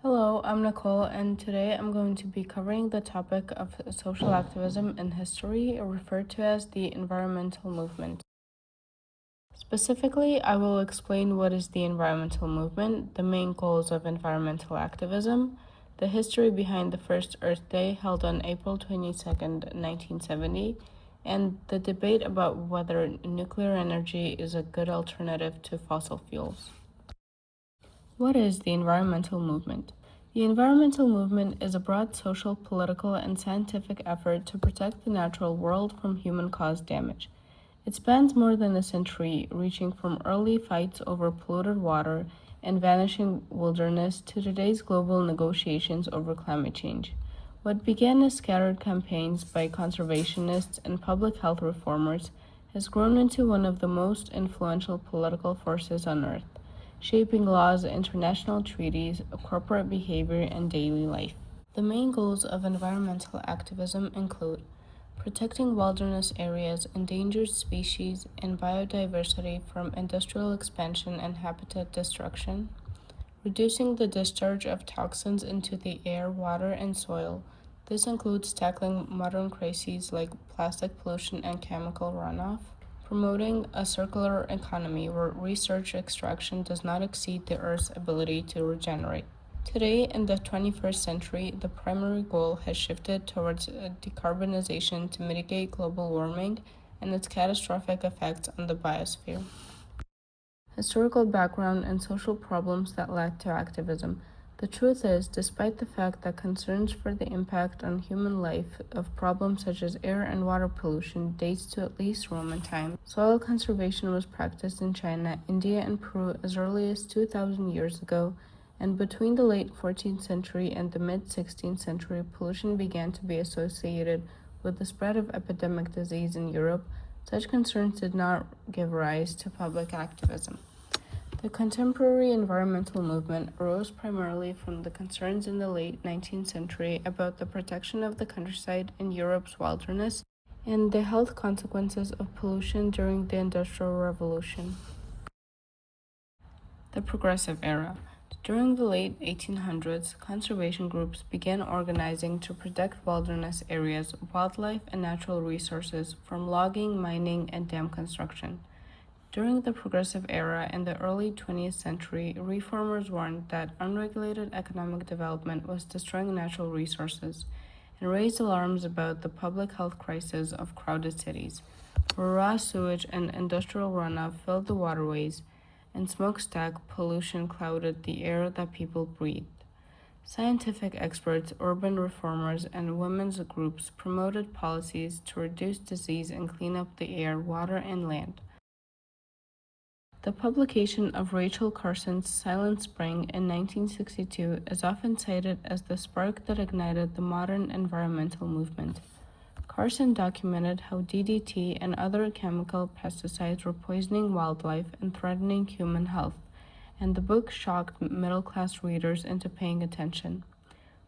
Hello, I'm Nicole, and today I'm going to be covering the topic of social activism in history, referred to as the environmental movement. Specifically, I will explain what is the environmental movement, the main goals of environmental activism, the history behind the first Earth Day held on April 22nd, 1970, and the debate about whether nuclear energy is a good alternative to fossil fuels. What is the environmental movement? The environmental movement is a broad social, political, and scientific effort to protect the natural world from human-caused damage. It spans more than a century, reaching from early fights over polluted water and vanishing wilderness to today's global negotiations over climate change. What began as scattered campaigns by conservationists and public health reformers has grown into one of the most influential political forces on Earth, shaping laws, international treaties, corporate behavior, and daily life. The main goals of environmental activism include protecting wilderness areas, endangered species, and biodiversity from industrial expansion and habitat destruction, reducing the discharge of toxins into the air, water, and soil. This includes tackling modern crises like plastic pollution and chemical runoff, promoting a circular economy where research extraction does not exceed the Earth's ability to regenerate. Today, in the 21st century, the primary goal has shifted towards decarbonization to mitigate global warming and its catastrophic effects on the biosphere. Historical background and social problems that led to activism. The truth is, despite the fact that concerns for the impact on human life of problems such as air and water pollution dates to at least Roman times, soil conservation was practiced in China, India, and Peru as early as 2,000 years ago, and between the late 14th century and the mid 16th century, pollution began to be associated with the spread of epidemic disease in Europe. Such concerns did not give rise to public activism. The contemporary environmental movement arose primarily from the concerns in the late 19th century about the protection of the countryside in Europe's wilderness and the health consequences of pollution during the Industrial Revolution. The Progressive Era. During the late 1800s, conservation groups began organizing to protect wilderness areas, wildlife, and natural resources from logging, mining, and dam construction. During the Progressive Era in the early 20th century, reformers warned that unregulated economic development was destroying natural resources and raised alarms about the public health crisis of crowded cities, where raw sewage and industrial runoff filled the waterways and smokestack pollution clouded the air that people breathed. Scientific experts, urban reformers, and women's groups promoted policies to reduce disease and clean up the air, water, and land. The publication of Rachel Carson's Silent Spring in 1962 is often cited as the spark that ignited the modern environmental movement. Carson documented how DDT and other chemical pesticides were poisoning wildlife and threatening human health, and the book shocked middle-class readers into paying attention.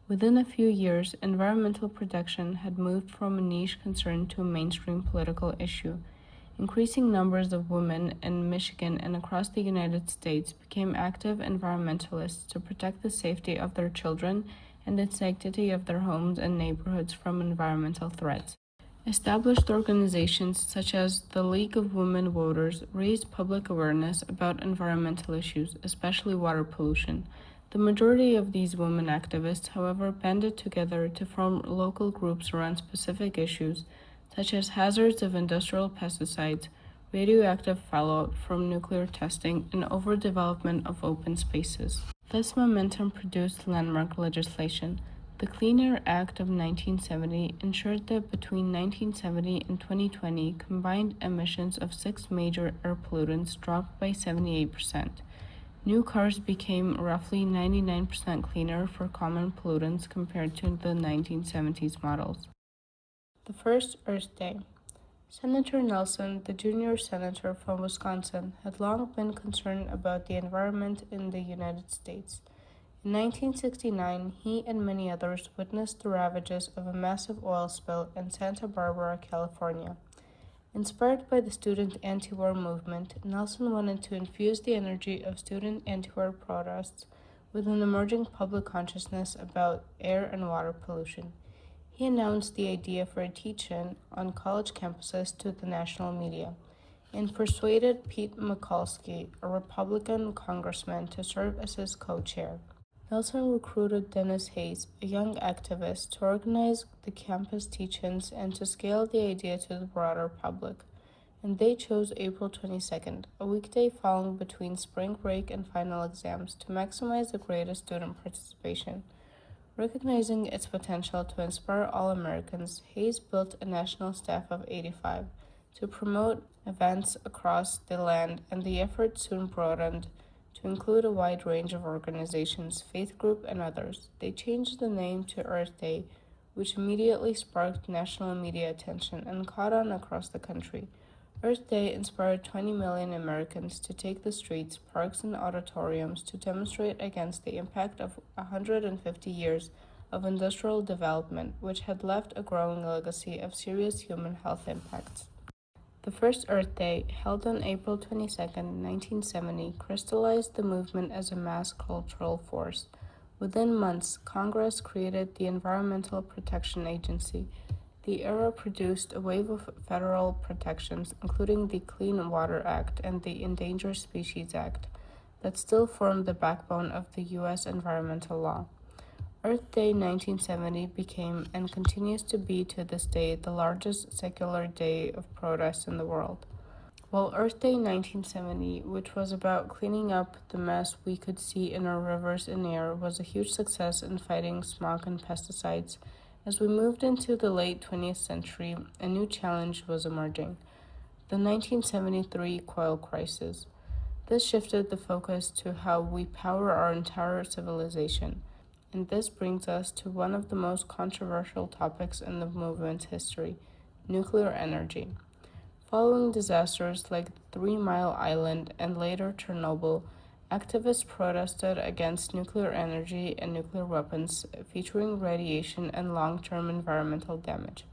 Within a few years, environmental protection had moved from a niche concern to a mainstream political issue. Increasing numbers of women in Michigan and across the United States became active environmentalists to protect the safety of their children and the sanctity of their homes and neighborhoods from environmental threats. Established organizations such as the League of Women Voters raised public awareness about environmental issues, especially water pollution. The majority of these women activists, however, banded together to form local groups around specific issues, such as hazards of industrial pesticides, radioactive fallout from nuclear testing, and overdevelopment of open spaces. This momentum produced landmark legislation. The Clean Air Act of 1970 ensured that between 1970 and 2020, combined emissions of 6 major air pollutants dropped by 78%. New cars became roughly 99% cleaner for common pollutants compared to the 1970s models. The first Earth Day. Senator Nelson, the junior senator from Wisconsin, had long been concerned about the environment in the United States. In 1969, he and many others witnessed the ravages of a massive oil spill in Santa Barbara, California. Inspired by the student anti-war movement, Nelson wanted to infuse the energy of student anti-war protests with an emerging public consciousness about air and water pollution. He announced the idea for a teach-in on college campuses to the national media and persuaded Pete Mikulski, a Republican congressman, to serve as his co-chair. Nelson recruited Dennis Hayes, a young activist, to organize the campus teach-ins and to scale the idea to the broader public. And they chose April 22nd, a weekday falling between spring break and final exams, to maximize the greatest student participation. Recognizing its potential to inspire all Americans, Hayes built a national staff of 85 to promote events across the land, and the effort soon broadened to include a wide range of organizations, faith groups, and others. They changed the name to Earth Day, which immediately sparked national media attention and caught on across the country. Earth Day inspired 20 million Americans to take the streets, parks, and auditoriums to demonstrate against the impact of 150 years of industrial development, which had left a growing legacy of serious human health impacts. The first Earth Day, held on April 22, 1970, crystallized the movement as a mass cultural force. Within months, Congress created the Environmental Protection Agency. The era produced a wave of federal protections, including the Clean Water Act and the Endangered Species Act, that still form the backbone of the U.S. environmental law. Earth Day 1970 became and continues to be to this day the largest secular day of protest in the world. While Earth Day 1970, which was about cleaning up the mess we could see in our rivers and air, was a huge success in fighting smog and pesticides, as we moved into the late 20th century, a new challenge was emerging: the 1973 oil crisis. This shifted the focus to how we power our entire civilization. And this brings us to one of the most controversial topics in the movement's history: nuclear energy. Following disasters like the 3 Mile Island and later Chernobyl, activists protested against nuclear energy and nuclear weapons, featuring radiation and long-term environmental damage.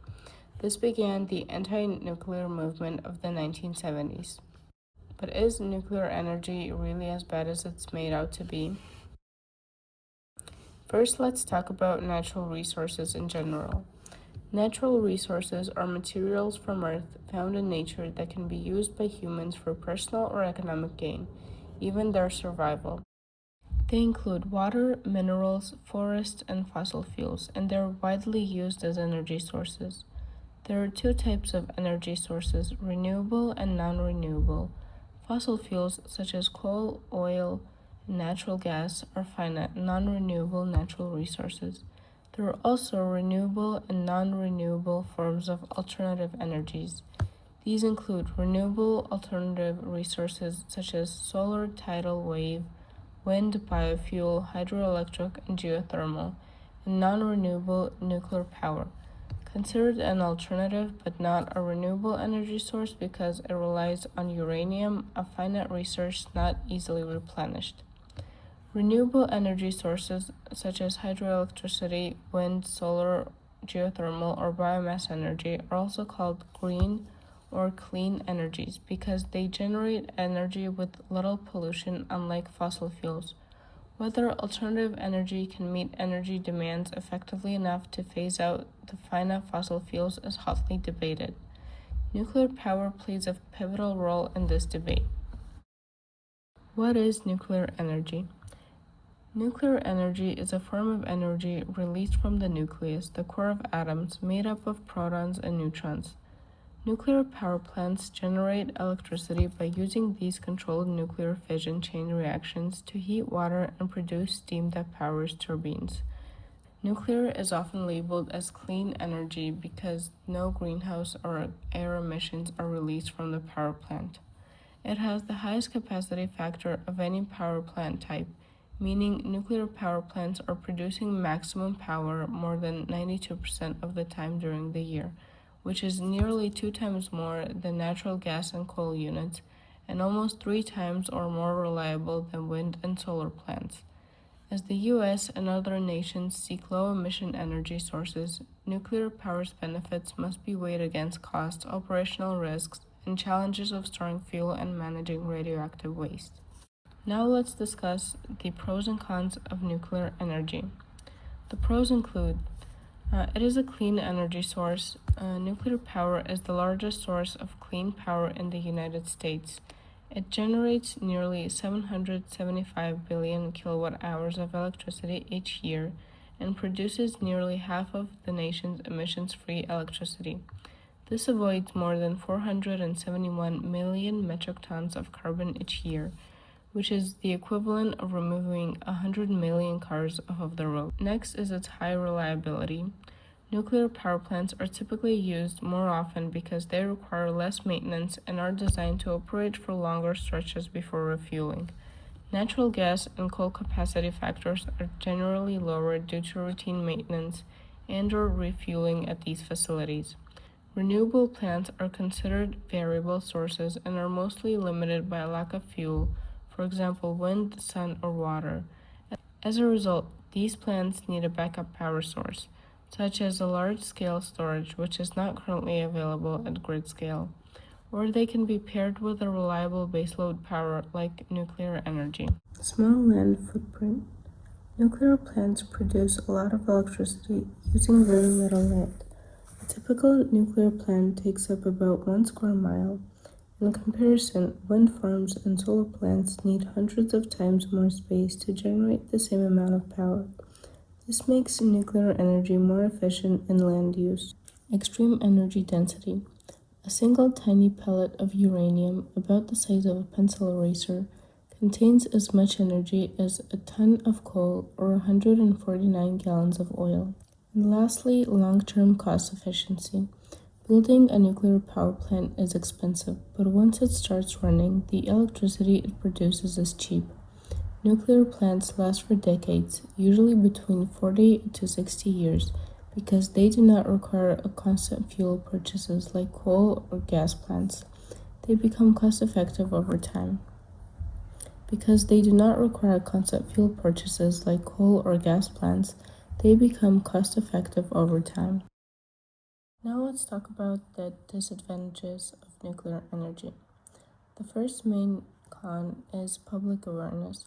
This began the anti-nuclear movement of the 1970s. But is nuclear energy really as bad as it's made out to be? First, let's talk about natural resources in general. Natural resources are materials from Earth found in nature that can be used by humans for personal or economic gain, even their survival. They include water, minerals, forests, and fossil fuels, and they are widely used as energy sources. There are two types of energy sources: renewable and non-renewable. Fossil fuels such as coal, oil, and natural gas are finite, non-renewable natural resources. There are also renewable and non-renewable forms of alternative energies. These include renewable alternative resources such as solar, tidal wave, wind, biofuel, hydroelectric, and geothermal, and non-renewable nuclear power, considered an alternative but not a renewable energy source because it relies on uranium, a finite resource not easily replenished. Renewable energy sources such as hydroelectricity, wind, solar, geothermal, or biomass energy are also called green or clean energies because they generate energy with little pollution, unlike fossil fuels. Whether alternative energy can meet energy demands effectively enough to phase out the finite fossil fuels is hotly debated. Nuclear power plays a pivotal role in this debate. What is nuclear energy? Nuclear energy is a form of energy released from the nucleus, the core of atoms, made up of protons and neutrons. Nuclear power plants generate electricity by using these controlled nuclear fission chain reactions to heat water and produce steam that powers turbines. Nuclear is often labeled as clean energy because no greenhouse or air emissions are released from the power plant. It has the highest capacity factor of any power plant type, meaning nuclear power plants are producing maximum power more than 92% of the time during the year, which is nearly 2 times more than natural gas and coal units, and almost 3 times or more reliable than wind and solar plants. As the U.S. and other nations seek low-emission energy sources, nuclear power's benefits must be weighed against costs, operational risks, and challenges of storing fuel and managing radioactive waste. Now let's discuss the pros and cons of nuclear energy. The pros include it is a clean energy source. Nuclear power is the largest source of clean power in the United States. It generates nearly 775 billion kilowatt hours of electricity each year and produces nearly half of the nation's emissions free electricity. This avoids more than 471 million metric tons of carbon each year, which is the equivalent of removing 100 million cars off of the road. Next is its high reliability. Nuclear power plants are typically used more often because they require less maintenance and are designed to operate for longer stretches before refueling. Natural gas and coal capacity factors are generally lower due to routine maintenance and/or refueling at these facilities. Renewable plants are considered variable sources and are mostly limited by a lack of fuel, for example, wind, sun, or water. As a result, these plants need a backup power source, such as a large-scale storage, which is not currently available at grid scale, or they can be paired with a reliable baseload power like nuclear energy. Small land footprint. Nuclear plants produce a lot of electricity using very little land. A typical nuclear plant takes up about 1 square mile. In comparison, wind farms and solar plants need hundreds of times more space to generate the same amount of power. This makes nuclear energy more efficient in land use. Extreme energy density. A single tiny pellet of uranium, about the size of a pencil eraser, contains as much energy as a ton of coal or 149 gallons of oil. And lastly, long-term cost efficiency. Building a nuclear power plant is expensive, but once it starts running, the electricity it produces is cheap. Nuclear plants last for decades, usually between 40 to 60 years, because they do not require a constant fuel purchases like coal or gas plants. They become cost-effective over time. Because they do not require constant fuel purchases like coal or gas plants, they become cost-effective over time. Now let's talk about the disadvantages of nuclear energy. The first main con is public awareness.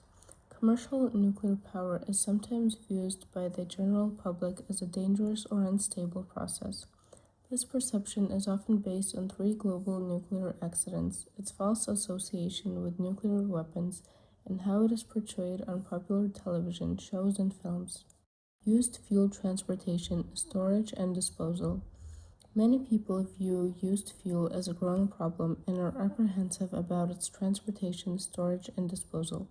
Commercial nuclear power is sometimes viewed by the general public as a dangerous or unstable process. This perception is often based on 3 global nuclear accidents, its false association with nuclear weapons, and how it is portrayed on popular television shows and films. Used fuel transportation, storage, and disposal. Many people view used fuel as a growing problem and are apprehensive about its transportation, storage, and disposal.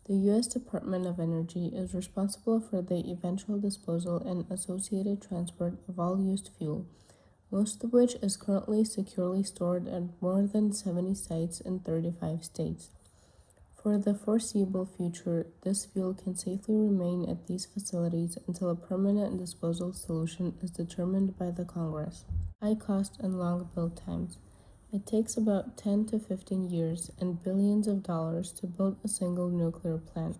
The U.S. Department of Energy is responsible for the eventual disposal and associated transport of all used fuel, most of which is currently securely stored at more than 70 sites in 35 states. For the foreseeable future, this fuel can safely remain at these facilities until a permanent disposal solution is determined by the Congress. High cost and long build times. It takes about 10 to 15 years and billions of dollars to build a single nuclear plant.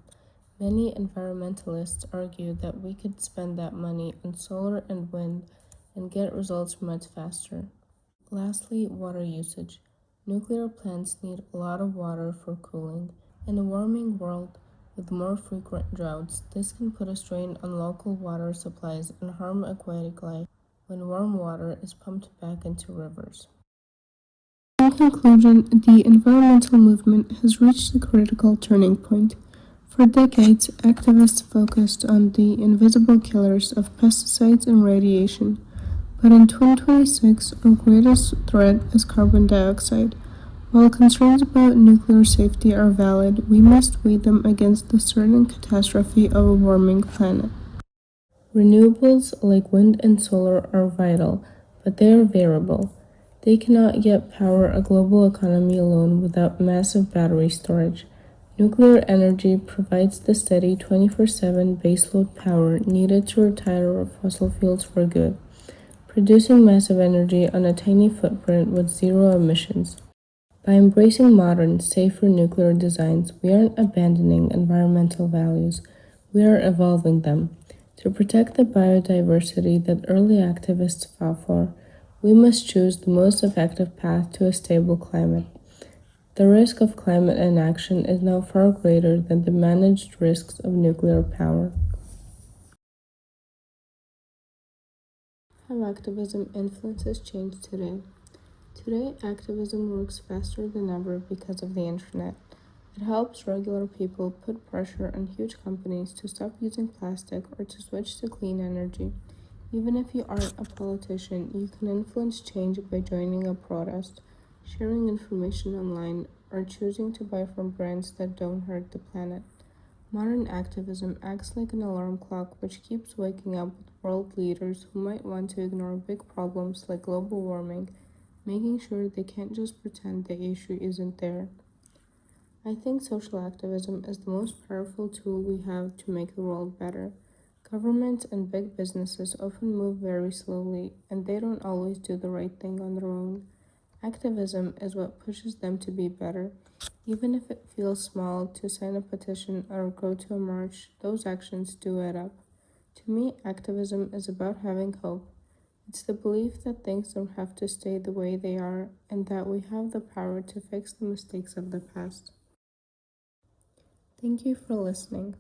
Many environmentalists argue that we could spend that money on solar and wind and get results much faster. Lastly, water usage. Nuclear plants need a lot of water for cooling. In a warming world with more frequent droughts, this can put a strain on local water supplies and harm aquatic life when warm water is pumped back into rivers. In conclusion, the environmental movement has reached a critical turning point. For decades, activists focused on the invisible killers of pesticides and radiation, but in 2026, our greatest threat is carbon dioxide. While concerns about nuclear safety are valid, we must weigh them against the certain catastrophe of a warming planet. Renewables like wind and solar are vital, but they are variable. They cannot yet power a global economy alone without massive battery storage. Nuclear energy provides the steady 24/7 baseload power needed to retire fossil fuels for good, producing massive energy on a tiny footprint with zero emissions. By embracing modern, safer nuclear designs, we aren't abandoning environmental values, we are evolving them. To protect the biodiversity that early activists fought for, we must choose the most effective path to a stable climate. The risk of climate inaction is now far greater than the managed risks of nuclear power. How activism influences change today. Today, activism works faster than ever because of the internet. It helps regular people put pressure on huge companies to stop using plastic or to switch to clean energy. Even if you aren't a politician, you can influence change by joining a protest, sharing information online, or choosing to buy from brands that don't hurt the planet. Modern activism acts like an alarm clock which keeps waking up world leaders who might want to ignore big problems like global warming, making sure they can't just pretend the issue isn't there. I think social activism is the most powerful tool we have to make the world better. Governments and big businesses often move very slowly, and they don't always do the right thing on their own. Activism is what pushes them to be better. Even if it feels small, to sign a petition or go to a march, those actions do add up. To me, activism is about having hope. It's the belief that things don't have to stay the way they are and that we have the power to fix the mistakes of the past. Thank you for listening.